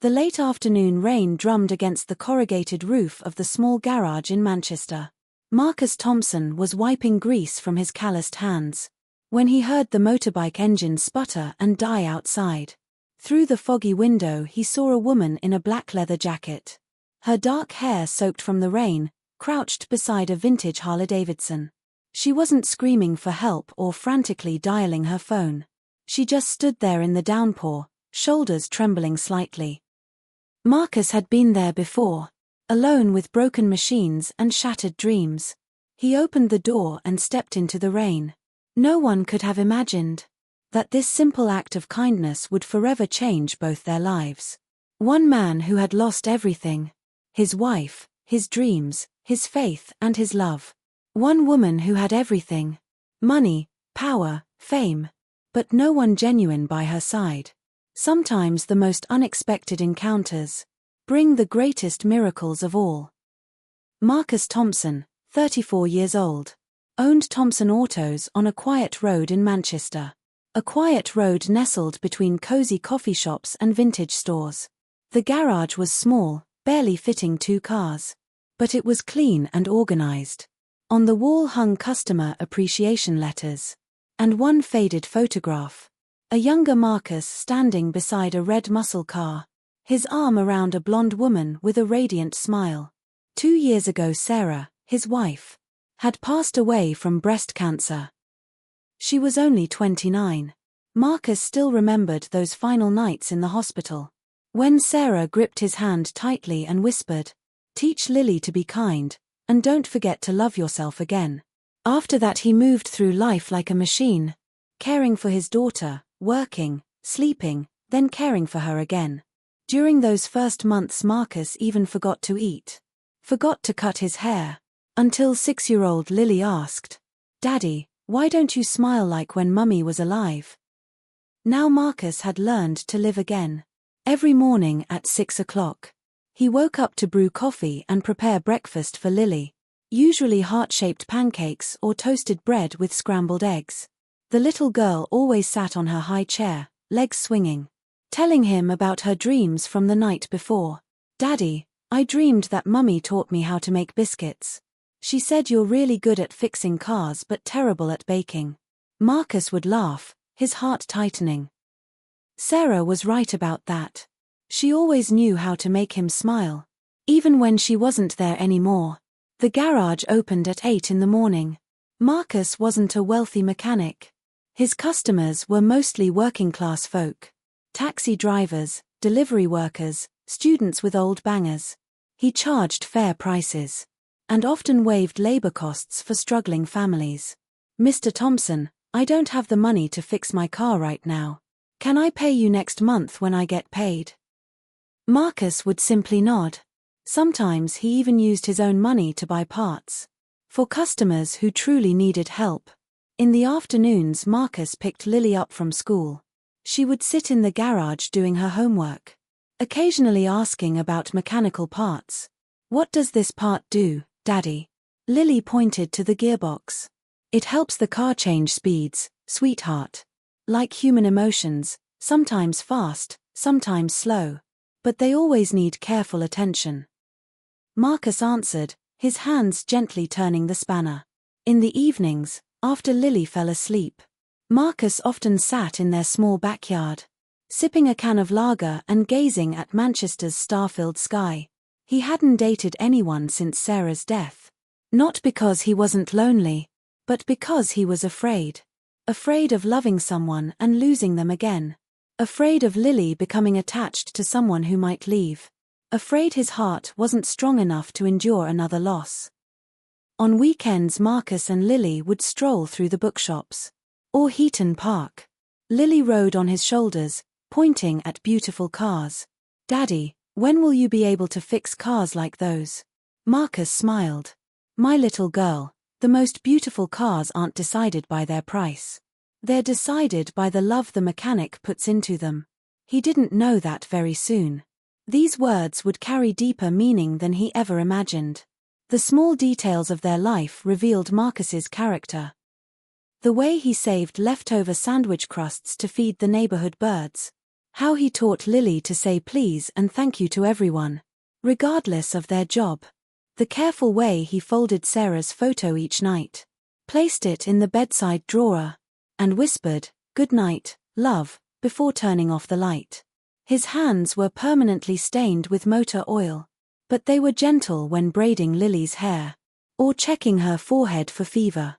The late afternoon rain drummed against the corrugated roof of the small garage in Manchester. Marcus Thompson was wiping grease from his calloused hands when he heard the motorbike engine sputter and die outside. Through the foggy window he saw a woman in a black leather jacket. Her dark hair soaked from the rain, crouched beside a vintage Harley-Davidson. She wasn't screaming for help or frantically dialing her phone. She just stood there in the downpour, shoulders trembling slightly. Marcus had been there before, alone with broken machines and shattered dreams. He opened the door and stepped into the rain. No one could have imagined that this simple act of kindness would forever change both their lives. One man who had lost everything: his wife, his dreams, his faith, and his love. One woman who had everything: money, power, fame, but no one genuine by her side. Sometimes the most unexpected encounters bring the greatest miracles of all. Marcus Thompson, 34 years old, owned Thompson Autos on a quiet road in Manchester. A quiet road nestled between cozy coffee shops and vintage stores. The garage was small, barely fitting 2 cars. But it was clean and organized. On the wall hung customer appreciation letters. And one faded photograph. A younger Marcus standing beside a red muscle car, his arm around a blonde woman with a radiant smile. 2 years ago Sarah, his wife, had passed away from breast cancer. She was only 29. Marcus still remembered those final nights in the hospital, when Sarah gripped his hand tightly and whispered, "Teach Lily to be kind, and don't forget to love yourself again." After that he moved through life like a machine, caring for his daughter, working, sleeping, then caring for her again. During those first months Marcus even forgot to eat, forgot to cut his hair, until 6-year-old Lily asked, "Daddy, why don't you smile like when Mummy was alive?" Now Marcus had learned to live again. Every morning at 6 o'clock, he woke up to brew coffee and prepare breakfast for Lily, usually heart-shaped pancakes or toasted bread with scrambled eggs. The little girl always sat on her high chair, legs swinging, telling him about her dreams from the night before. "Daddy, I dreamed that Mummy taught me how to make biscuits. She said you're really good at fixing cars but terrible at baking." Marcus would laugh, his heart tightening. Sarah was right about that. She always knew how to make him smile, even when she wasn't there anymore. The garage opened at 8 in the morning. Marcus wasn't a wealthy mechanic. His customers were mostly working-class folk. Taxi drivers, delivery workers, students with old bangers. He charged fair prices, and often waived labor costs for struggling families. "Mr. Thompson, I don't have the money to fix my car right now. Can I pay you next month when I get paid?" Marcus would simply nod. Sometimes he even used his own money to buy parts for customers who truly needed help. In the afternoons Marcus picked Lily up from school. She would sit in the garage doing her homework, occasionally asking about mechanical parts. "What does this part do, Daddy?" Lily pointed to the gearbox. "It helps the car change speeds, sweetheart. Like human emotions, sometimes fast, sometimes slow. But they always need careful attention." Marcus answered, his hands gently turning the spanner. In the evenings, after Lily fell asleep, Marcus often sat in their small backyard, sipping a can of lager and gazing at Manchester's star-filled sky. He hadn't dated anyone since Sarah's death. Not because he wasn't lonely, but because he was afraid. Afraid of loving someone and losing them again. Afraid of Lily becoming attached to someone who might leave. Afraid his heart wasn't strong enough to endure another loss. On weekends Marcus and Lily would stroll through the bookshops or Heaton Park. Lily rode on his shoulders, pointing at beautiful cars. "Daddy, when will you be able to fix cars like those?" Marcus smiled. "My little girl, the most beautiful cars aren't decided by their price. They're decided by the love the mechanic puts into them." He didn't know that very soon. These words would carry deeper meaning than he ever imagined. The small details of their life revealed Marcus's character. The way he saved leftover sandwich crusts to feed the neighborhood birds. How he taught Lily to say please and thank you to everyone, regardless of their job. The careful way he folded Sarah's photo each night, placed it in the bedside drawer, and whispered, "Good night, love," before turning off the light. His hands were permanently stained with motor oil, but they were gentle when braiding Lily's hair, or checking her forehead for fever.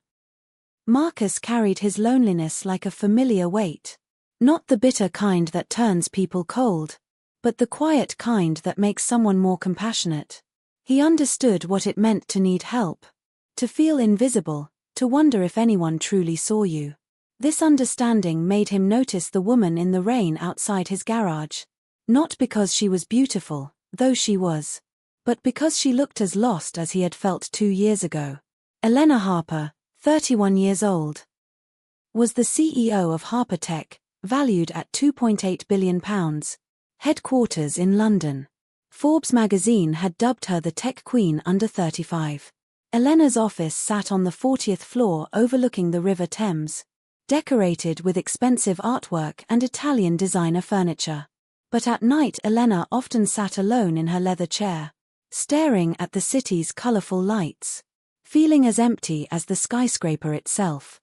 Marcus carried his loneliness like a familiar weight. Not the bitter kind that turns people cold, but the quiet kind that makes someone more compassionate. He understood what it meant to need help, to feel invisible, to wonder if anyone truly saw you. This understanding made him notice the woman in the rain outside his garage. Not because she was beautiful, though she was, but because she looked as lost as he had felt 2 years ago. Elena Harper, 31 years old, was the CEO of Harper Tech, valued at £2.8 billion, headquarters in London. Forbes magazine had dubbed her the tech queen under 35. Elena's office sat on the 40th floor overlooking the River Thames, decorated with expensive artwork and Italian designer furniture. But at night Elena often sat alone in her leather chair, staring at the city's colourful lights, feeling as empty as the skyscraper itself.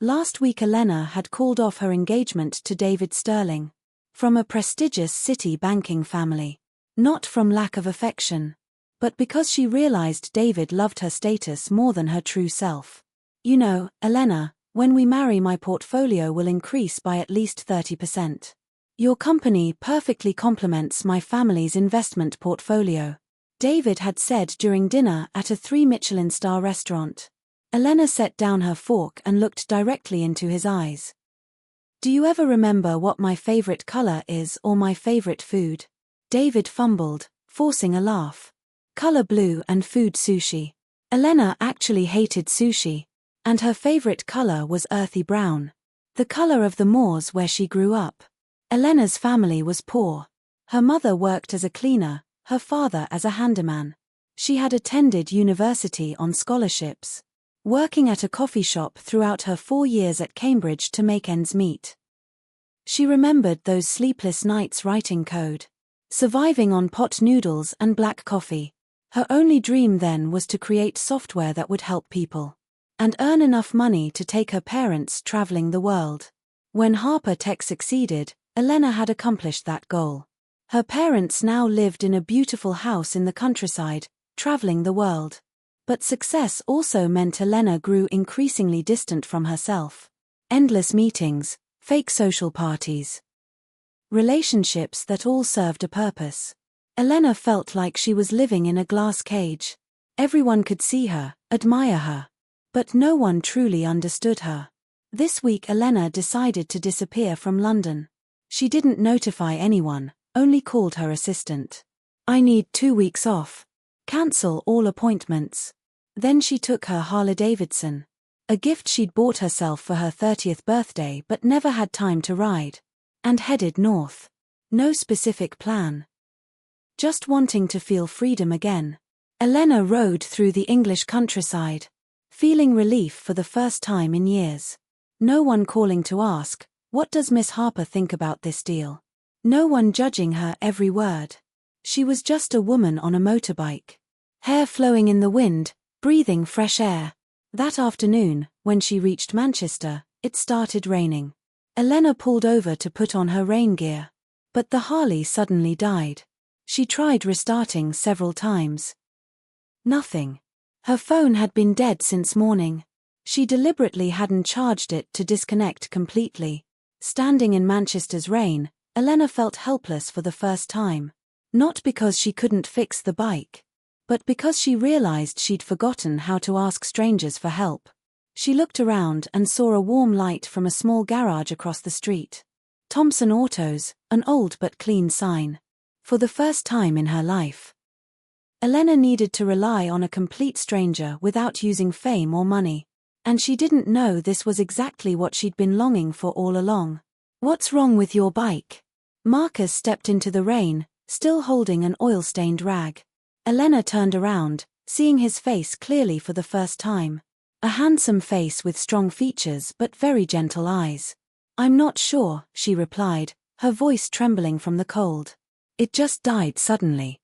Last week Elena had called off her engagement to David Sterling, from a prestigious city banking family. Not from lack of affection, but because she realized David loved her status more than her true self. "You know, Elena, when we marry my portfolio will increase by at least 30%. Your company perfectly complements my family's investment portfolio," David had said during dinner at a 3-Michelin-star restaurant. Elena set down her fork and looked directly into his eyes. "Do you ever remember what my favorite color is or my favorite food?" David fumbled, forcing a laugh. Color blue and food sushi. Elena actually hated sushi, and her favorite color was earthy brown, the color of the moors where she grew up. Elena's family was poor. Her mother worked as a cleaner, her father as a handyman. She had attended university on scholarships, working at a coffee shop throughout her 4 years at Cambridge to make ends meet. She remembered those sleepless nights writing code, surviving on pot noodles and black coffee. Her only dream then was to create software that would help people, and earn enough money to take her parents traveling the world. When Harper Tech succeeded, Elena had accomplished that goal. Her parents now lived in a beautiful house in the countryside, traveling the world. But success also meant Elena grew increasingly distant from herself. Endless meetings, fake social parties, relationships that all served a purpose. Elena felt like she was living in a glass cage. Everyone could see her, admire her, but no one truly understood her. This week Elena decided to disappear from London. She didn't notify anyone, only called her assistant. "I need 2 weeks off. Cancel all appointments." Then she took her Harley-Davidson, a gift she'd bought herself for her 30th birthday but never had time to ride, and headed north. No specific plan. Just wanting to feel freedom again. Elena rode through the English countryside, feeling relief for the first time in years. No one calling to ask, "What does Miss Harper think about this deal?" No one judging her every word. She was just a woman on a motorbike, hair flowing in the wind, breathing fresh air. That afternoon, when she reached Manchester, it started raining. Elena pulled over to put on her rain gear. But the Harley suddenly died. She tried restarting several times. Nothing. Her phone had been dead since morning. She deliberately hadn't charged it to disconnect completely. Standing in Manchester's rain, Elena felt helpless for the first time. Not because she couldn't fix the bike, but because she realized she'd forgotten how to ask strangers for help. She looked around and saw a warm light from a small garage across the street. Thompson Autos, an old but clean sign. For the first time in her life, Elena needed to rely on a complete stranger without using fame or money. And she didn't know this was exactly what she'd been longing for all along. "What's wrong with your bike?" Marcus stepped into the rain, still holding an oil-stained rag. Elena turned around, seeing his face clearly for the first time. A handsome face with strong features but very gentle eyes. "I'm not sure," she replied, her voice trembling from the cold. It just died suddenly.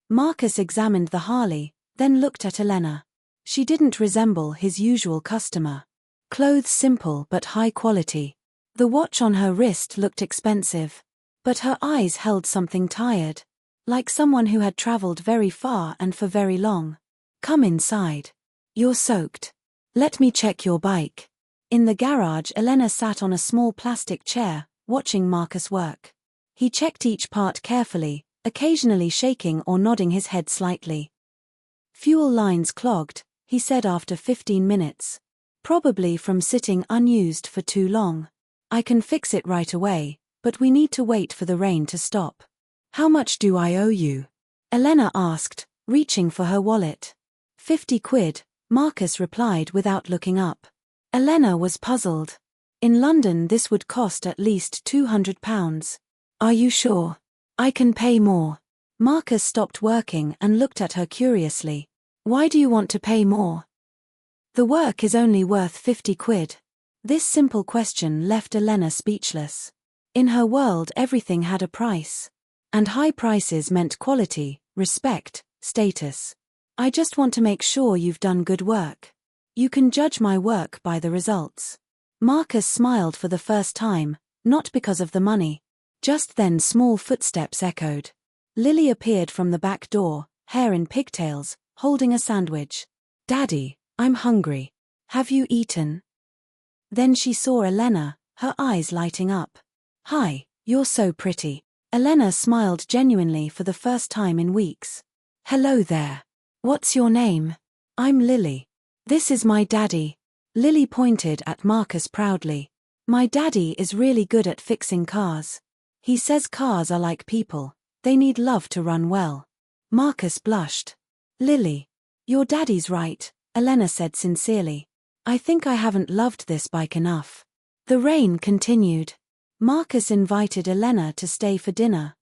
Marcus examined the Harley, then looked at Elena. She didn't resemble his usual customer. Clothes simple but high quality. The watch on her wrist looked expensive. But her eyes held something tired. Like someone who had traveled very far and for very long. Come inside. You're soaked. Let me check your bike. In the garage, Elena sat on a small plastic chair, watching Marcus work. He checked each part carefully, occasionally shaking or nodding his head slightly. Fuel lines clogged, he said after 15 minutes. Probably from sitting unused for too long. I can fix it right away, but we need to wait for the rain to stop. How much do I owe you? Elena asked, reaching for her wallet. 50 quid, Marcus replied without looking up. Elena was puzzled. In London this would cost at least £200. Are you sure? I can pay more. Marcus stopped working and looked at her curiously. Why do you want to pay more? The work is only worth 50 quid. This simple question left Elena speechless. In her world everything had a price. And high prices meant quality, respect, status. I just want to make sure you've done good work. You can judge my work by the results. Marcus smiled for the first time, not because of the money. Just then small footsteps echoed. Lily appeared from the back door, hair in pigtails, holding a sandwich. Daddy, I'm hungry. Have you eaten? Then she saw Elena, her eyes lighting up. Hi, you're so pretty. Elena smiled genuinely for the first time in weeks. Hello there. What's your name? I'm Lily. This is my daddy. Lily pointed at Marcus proudly. My daddy is really good at fixing cars. He says cars are like people, they need love to run well. Marcus blushed. Lily. Your daddy's right, Elena said sincerely. I think I haven't loved this bike enough. The rain continued. Marcus invited Elena to stay for dinner.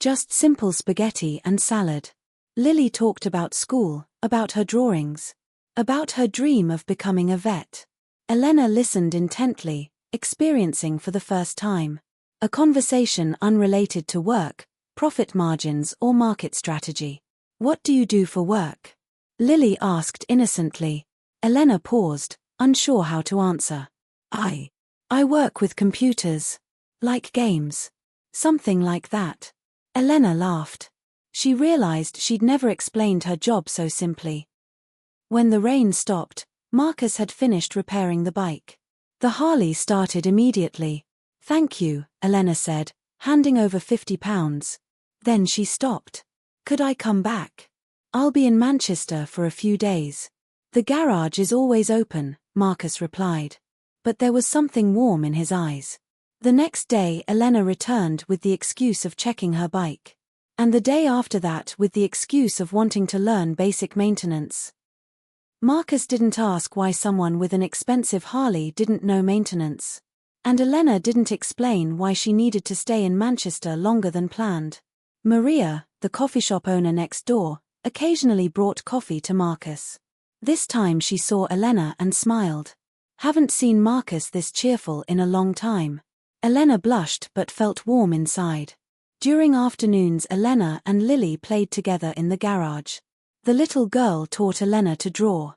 Just simple spaghetti and salad. Lily talked about school, about her drawings, about her dream of becoming a vet. Elena listened intently, experiencing for the first time. A conversation unrelated to work, profit margins or market strategy. What do you do for work? Lily asked innocently. Elena paused, unsure how to answer. I work with computers. Like games. Something like that. Elena laughed. She realized she'd never explained her job so simply. When the rain stopped, Marcus had finished repairing the bike. The Harley started immediately. Thank you, Elena said, handing over £50. Then she stopped. Could I come back? I'll be in Manchester for a few days. The garage is always open, Marcus replied. But there was something warm in his eyes. The next day Elena returned with the excuse of checking her bike. And the day after that with the excuse of wanting to learn basic maintenance. Marcus didn't ask why someone with an expensive Harley didn't know maintenance. And Elena didn't explain why she needed to stay in Manchester longer than planned. Maria, the coffee shop owner next door, occasionally brought coffee to Marcus. This time she saw Elena and smiled. Haven't seen Marcus this cheerful in a long time. Elena blushed but felt warm inside. During afternoons Elena and Lily played together in the garage. The little girl taught Elena to draw.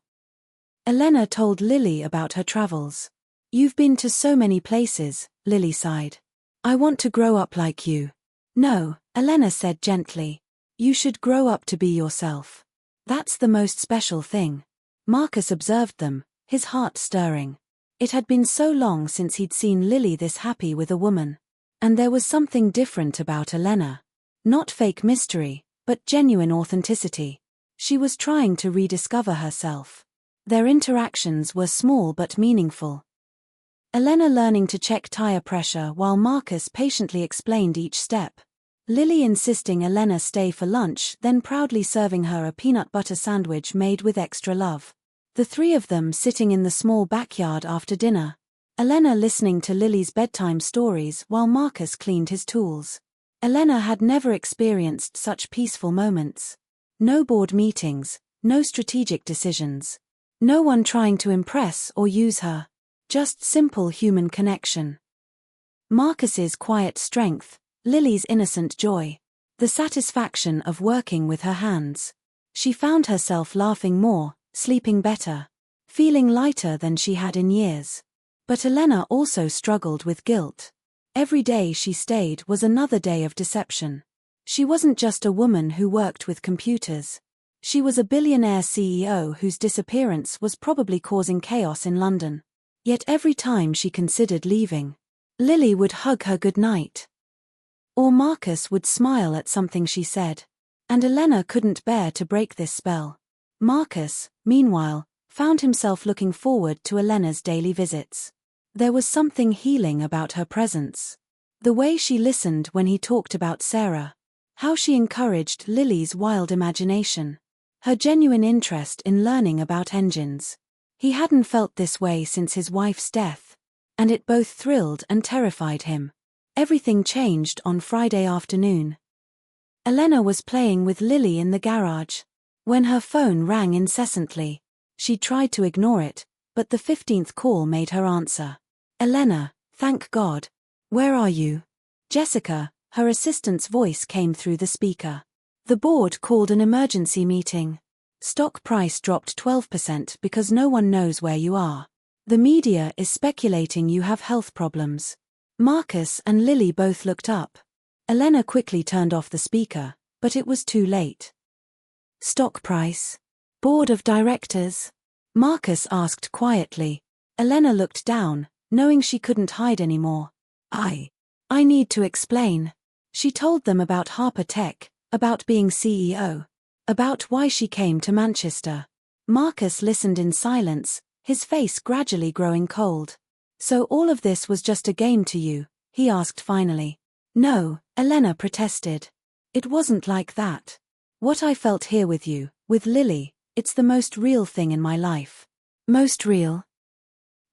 Elena told Lily about her travels. You've been to so many places, Lily sighed. I want to grow up like you. No, Elena said gently. You should grow up to be yourself. That's the most special thing. Marcus observed them, his heart stirring. It had been so long since he'd seen Lily this happy with a woman. And there was something different about Elena. Not fake mystery, but genuine authenticity. She was trying to rediscover herself. Their interactions were small but meaningful. Elena learning to check tire pressure while Marcus patiently explained each step. Lily insisting Elena stay for lunch, then proudly serving her a peanut butter sandwich made with extra love. The three of them sitting in the small backyard after dinner. Elena listening to Lily's bedtime stories while Marcus cleaned his tools. Elena had never experienced such peaceful moments. No board meetings, no strategic decisions. No one trying to impress or use her. Just simple human connection. Marcus's quiet strength, Lily's innocent joy. The satisfaction of working with her hands. She found herself laughing more, sleeping better, feeling lighter than she had in years. But Elena also struggled with guilt. Every day she stayed was another day of deception. She wasn't just a woman who worked with computers. She was a billionaire CEO whose disappearance was probably causing chaos in London. Yet every time she considered leaving, Lily would hug her goodnight. Or Marcus would smile at something she said. And Elena couldn't bear to break this spell. Marcus, meanwhile, found himself looking forward to Elena's daily visits. There was something healing about her presence. The way she listened when he talked about Sarah. How she encouraged Lily's wild imagination. Her genuine interest in learning about engines. He hadn't felt this way since his wife's death. And it both thrilled and terrified him. Everything changed on Friday afternoon. Elena was playing with Lily in the garage. When her phone rang incessantly, she tried to ignore it, but the 15th call made her answer. Elena, thank God. Where are you? Jessica, her assistant's voice came through the speaker. The board called an emergency meeting. Stock price dropped 12% because no one knows where you are. The media is speculating you have health problems. Marcus and Lily both looked up. Elena quickly turned off the speaker, but it was too late. Stock price? Board of directors? Marcus asked quietly. Elena looked down, knowing she couldn't hide anymore. I need to explain. She told them about Harper Tech, about being CEO, about why she came to Manchester. Marcus listened in silence, his face gradually growing cold. So all of this was just a game to you? He asked finally. No, Elena protested. It wasn't like that. What I felt here with you, with Lily, it's the most real thing in my life. Most real?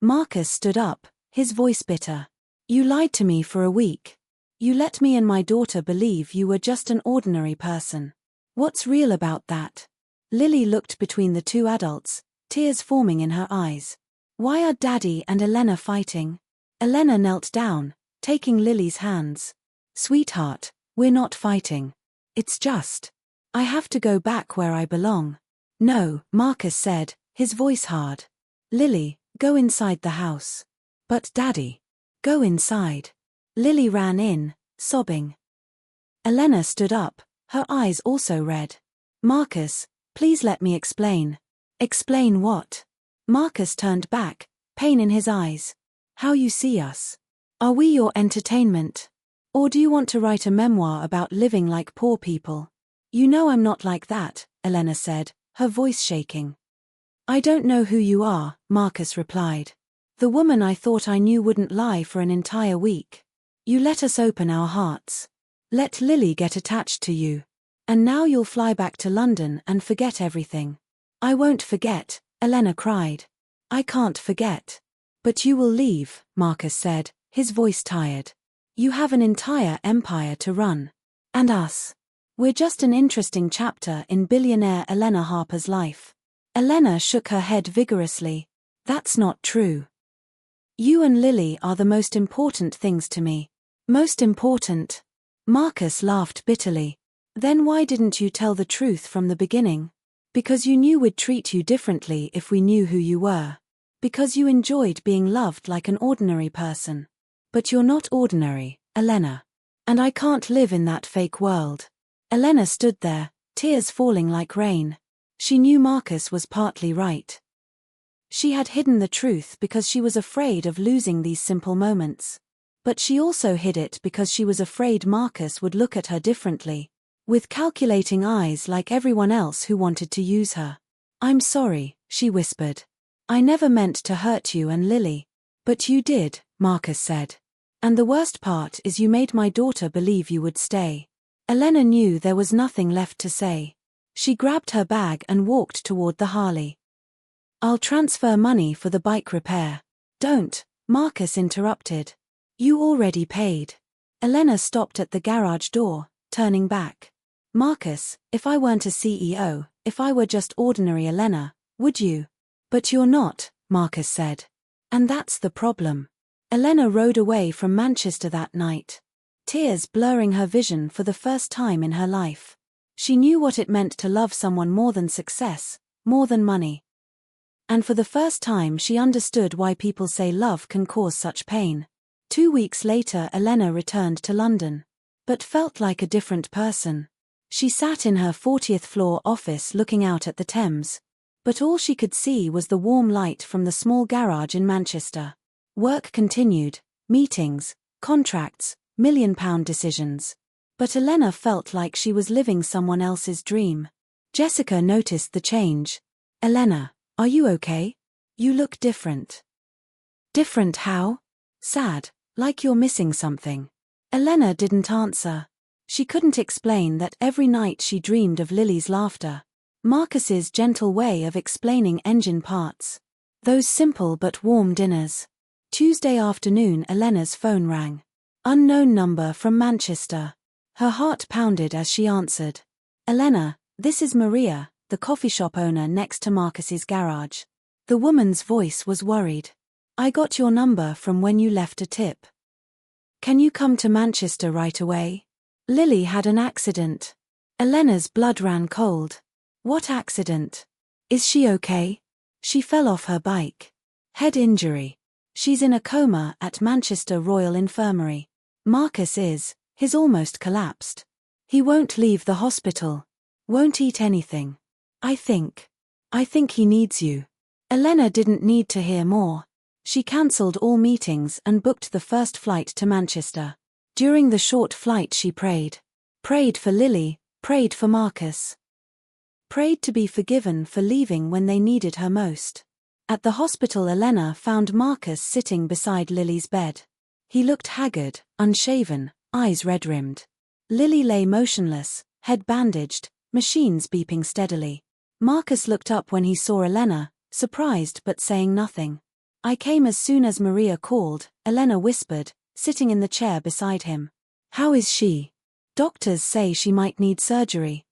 Marcus stood up, his voice bitter. You lied to me for a week. You let me and my daughter believe you were just an ordinary person. What's real about that? Lily looked between the two adults, tears forming in her eyes. Why are Daddy and Elena fighting? Elena knelt down, taking Lily's hands. Sweetheart, we're not fighting. It's just, I have to go back where I belong. No, Marcus said, his voice hard. Lily, go inside the house. But Daddy. Go inside. Lily ran in, sobbing. Elena stood up, her eyes also red. Marcus, please let me explain. Explain what? Marcus turned back, pain in his eyes. How you see us. Are we your entertainment? Or do you want to write a memoir about living like poor people? You know I'm not like that, Elena said, her voice shaking. I don't know who you are, Marcus replied. The woman I thought I knew wouldn't lie for an entire week. You let us open our hearts. Let Lily get attached to you. And now you'll fly back to London and forget everything. I won't forget, Elena cried. I can't forget. But you will leave, Marcus said, his voice tired. You have an entire empire to run. And us. We're just an interesting chapter in billionaire Elena Harper's life. Elena shook her head vigorously. That's not true. You and Lily are the most important things to me. Most important? Marcus laughed bitterly. Then why didn't you tell the truth from the beginning? Because you knew we'd treat you differently if we knew who you were. Because you enjoyed being loved like an ordinary person. But you're not ordinary, Elena. And I can't live in that fake world. Elena stood there, tears falling like rain. She knew Marcus was partly right. She had hidden the truth because she was afraid of losing these simple moments. But she also hid it because she was afraid Marcus would look at her differently, with calculating eyes like everyone else who wanted to use her. I'm sorry, she whispered. I never meant to hurt you and Lily. But you did, Marcus said. And the worst part is you made my daughter believe you would stay. Elena knew there was nothing left to say. She grabbed her bag and walked toward the Harley. I'll transfer money for the bike repair. Don't, Marcus interrupted. You already paid. Elena stopped at the garage door, turning back. Marcus, if I weren't a CEO, if I were just ordinary Elena, would you? But you're not, Marcus said. And that's the problem. Elena rode away from Manchester that night, tears blurring her vision for the first time in her life. She knew what it meant to love someone more than success, more than money. And for the first time she understood why people say love can cause such pain. 2 weeks later Elena returned to London, but felt like a different person. She sat in her 40th floor office looking out at the Thames, but all she could see was the warm light from the small garage in Manchester. Work continued, meetings, contracts, million-pound decisions. But Elena felt like she was living someone else's dream. Jessica noticed the change. "Elena, are you okay? You look different." "Different how?" "Sad, like you're missing something." Elena didn't answer. She couldn't explain that every night she dreamed of Lily's laughter, Marcus's gentle way of explaining engine parts. Those simple but warm dinners. Tuesday afternoon Elena's phone rang. Unknown number from Manchester. Her heart pounded as she answered. "Elena, this is Maria, the coffee shop owner next to Marcus's garage." The woman's voice was worried. "I got your number from when you left a tip. Can you come to Manchester right away? Lily had an accident." Elena's blood ran cold. "What accident? Is she okay?" "She fell off her bike. Head injury. She's in a coma at Manchester Royal Infirmary. Marcus is. He's almost collapsed. He won't leave the hospital. Won't eat anything. I think he needs you." Elena didn't need to hear more. She cancelled all meetings and booked the first flight to Manchester. During the short flight she prayed. Prayed for Lily, prayed for Marcus. Prayed to be forgiven for leaving when they needed her most. At the hospital Elena found Marcus sitting beside Lily's bed. He looked haggard, unshaven, eyes red-rimmed. Lily lay motionless, head bandaged, machines beeping steadily. Marcus looked up when he saw Elena, surprised but saying nothing. "I came as soon as Maria called," Elena whispered, sitting in the chair beside him. "How is she?" "Doctors say she might need surgery.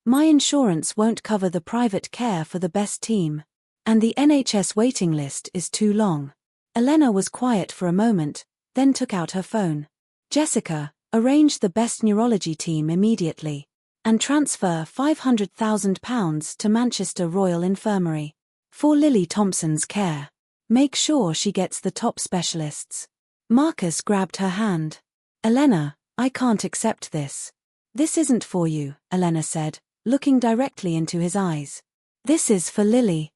My insurance won't cover the private care for the best team. And the NHS waiting list is too long." Elena was quiet for a moment, then took out her phone. "Jessica, arrange the best neurology team immediately. And transfer £500,000 to Manchester Royal Infirmary. For Lily Thompson's care. Make sure she gets the top specialists." Marcus grabbed her hand. "Elena, I can't accept this." "This isn't for you," Elena said, looking directly into his eyes. "This is for Lily.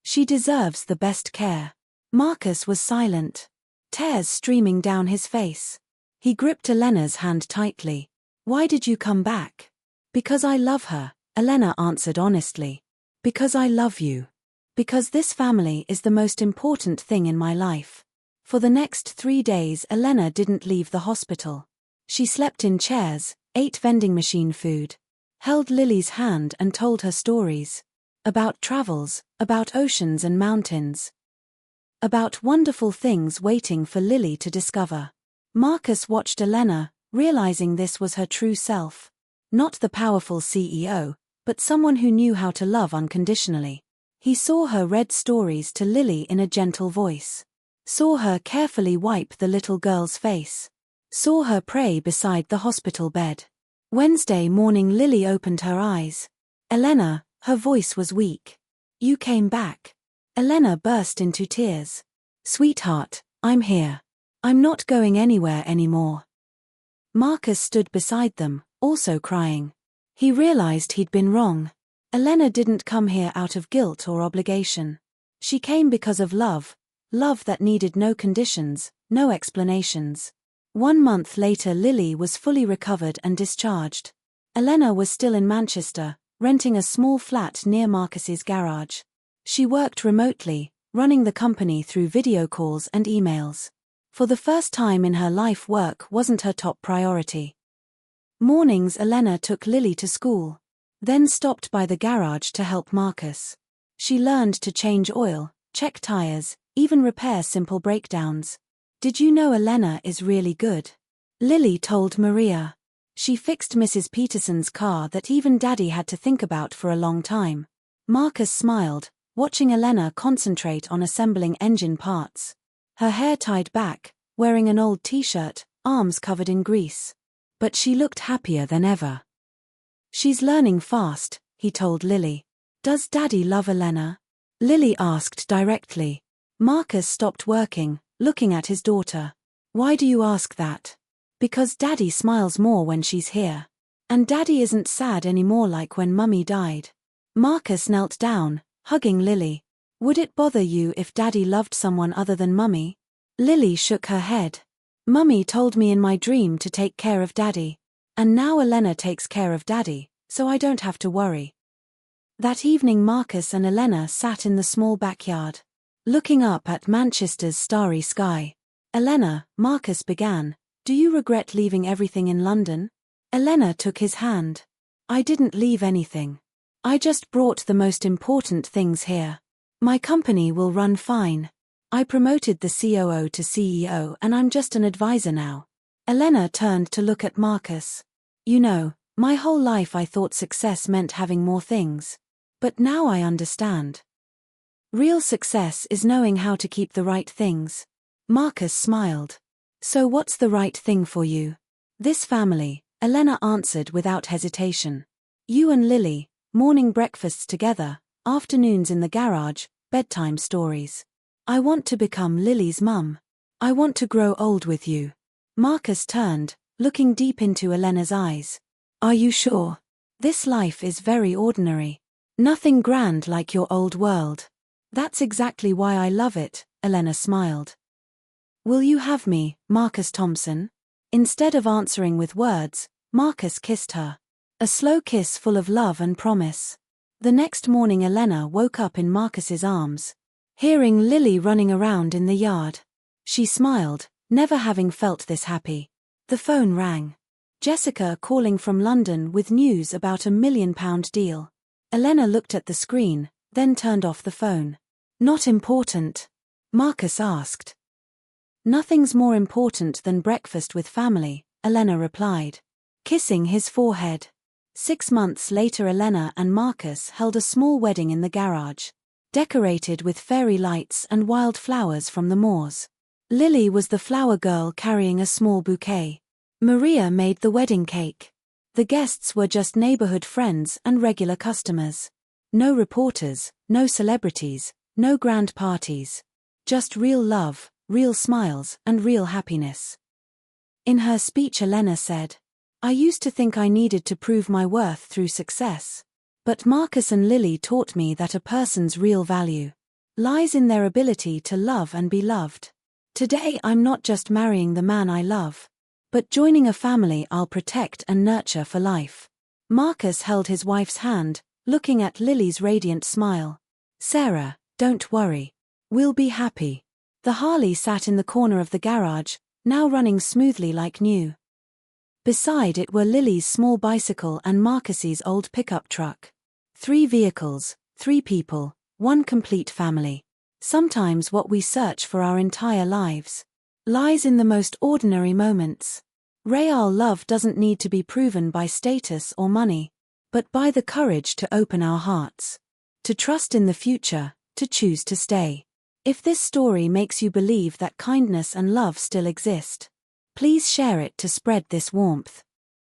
She deserves the best care." Marcus was silent, tears streaming down his face. He gripped Elena's hand tightly. "Why did you come back?" "Because I love her," Elena answered honestly. "Because I love you. Because this family is the most important thing in my life." For the next 3 days Elena didn't leave the hospital. She slept in chairs, ate vending machine food, held Lily's hand and told her stories. About travels, about oceans and mountains. About wonderful things waiting for Lily to discover. Marcus watched Elena, realizing this was her true self. Not the powerful CEO, but someone who knew how to love unconditionally. He saw her read stories to Lily in a gentle voice. Saw her carefully wipe the little girl's face. Saw her pray beside the hospital bed. Wednesday morning Lily opened her eyes. "Elena," her voice was weak. "You came back." Elena burst into tears. "Sweetheart, I'm here. I'm not going anywhere anymore." Marcus stood beside them, also crying. He realized he'd been wrong. Elena didn't come here out of guilt or obligation. She came because of love. Love that needed no conditions, no explanations. 1 month later Lily was fully recovered and discharged. Elena was still in Manchester, renting a small flat near Marcus's garage. She worked remotely, running the company through video calls and emails. For the first time in her life work wasn't her top priority. Mornings Elena took Lily to school, then stopped by the garage to help Marcus. She learned to change oil, check tires, even repair simple breakdowns. "Did you know Elena is really good?" Lily told Maria. She fixed Mrs. Peterson's car that even Daddy had to think about for a long time. Marcus smiled, watching Elena concentrate on assembling engine parts. her hair tied back, wearing an old t-shirt, arms covered in grease. But she looked happier than ever. "She's learning fast," he told Lily. "Does Daddy love Elena?" Lily asked directly. Marcus stopped working, looking at his daughter. "Why do you ask that?" "Because Daddy smiles more when she's here. And Daddy isn't sad anymore like when Mummy died." Marcus knelt down, hugging Lily. "Would it bother you if Daddy loved someone other than Mummy?" Lily shook her head. "Mummy told me in my dream to take care of Daddy. And now Elena takes care of Daddy, so I don't have to worry." That evening Marcus and Elena sat in the small backyard, looking up at Manchester's starry sky. "Elena," Marcus began, "do you regret leaving everything in London?" Elena took his hand. "I didn't leave anything. I just brought the most important things here. My company will run fine. I promoted the COO to CEO and I'm just an advisor now." Elena turned to look at Marcus. "You know, my whole life I thought success meant having more things. But now I understand. Real success is knowing how to keep the right things." Marcus smiled. "So what's the right thing for you?" "This family," Elena answered without hesitation. "You and Lily, morning breakfasts together, afternoons in the garage, bedtime stories. I want to become Lily's mum. I want to grow old with you." Marcus turned, looking deep into Elena's eyes. "Are you sure? This life is very ordinary. Nothing grand like your old world." "That's exactly why I love it," Elena smiled. "Will you have me, Marcus Thompson?" Instead of answering with words, Marcus kissed her. A slow kiss full of love and promise. The next morning Elena woke up in Marcus's arms, hearing Lily running around in the yard. She smiled, never having felt this happy. The phone rang. Jessica calling from London with news about £1 million deal. Elena looked at the screen, then turned off the phone. "Not important?" Marcus asked. "Nothing's more important than breakfast with family," Elena replied, kissing his forehead. 6 months later Elena and Marcus held a small wedding in the garage, decorated with fairy lights and wild flowers from the moors. Lily was the flower girl carrying a small bouquet. Maria made the wedding cake. The guests were just neighborhood friends and regular customers. No reporters, no celebrities, no grand parties. Just real love, real smiles, and real happiness. In her speech Elena said, "I used to think I needed to prove my worth through success. But Marcus and Lily taught me that a person's real value lies in their ability to love and be loved. Today I'm not just marrying the man I love, but joining a family I'll protect and nurture for life." Marcus held his wife's hand, looking at Lily's radiant smile. "Sarah, don't worry. We'll be happy." The Harley sat in the corner of the garage, now running smoothly like new. Beside it were Lily's small bicycle and Marcus's old pickup truck. 3 vehicles, 3 people, 1 complete family. Sometimes what we search for our entire lives lies in the most ordinary moments. Real love doesn't need to be proven by status or money, but by the courage to open our hearts, to trust in the future, to choose to stay. If this story makes you believe that kindness and love still exist, please share it to spread this warmth.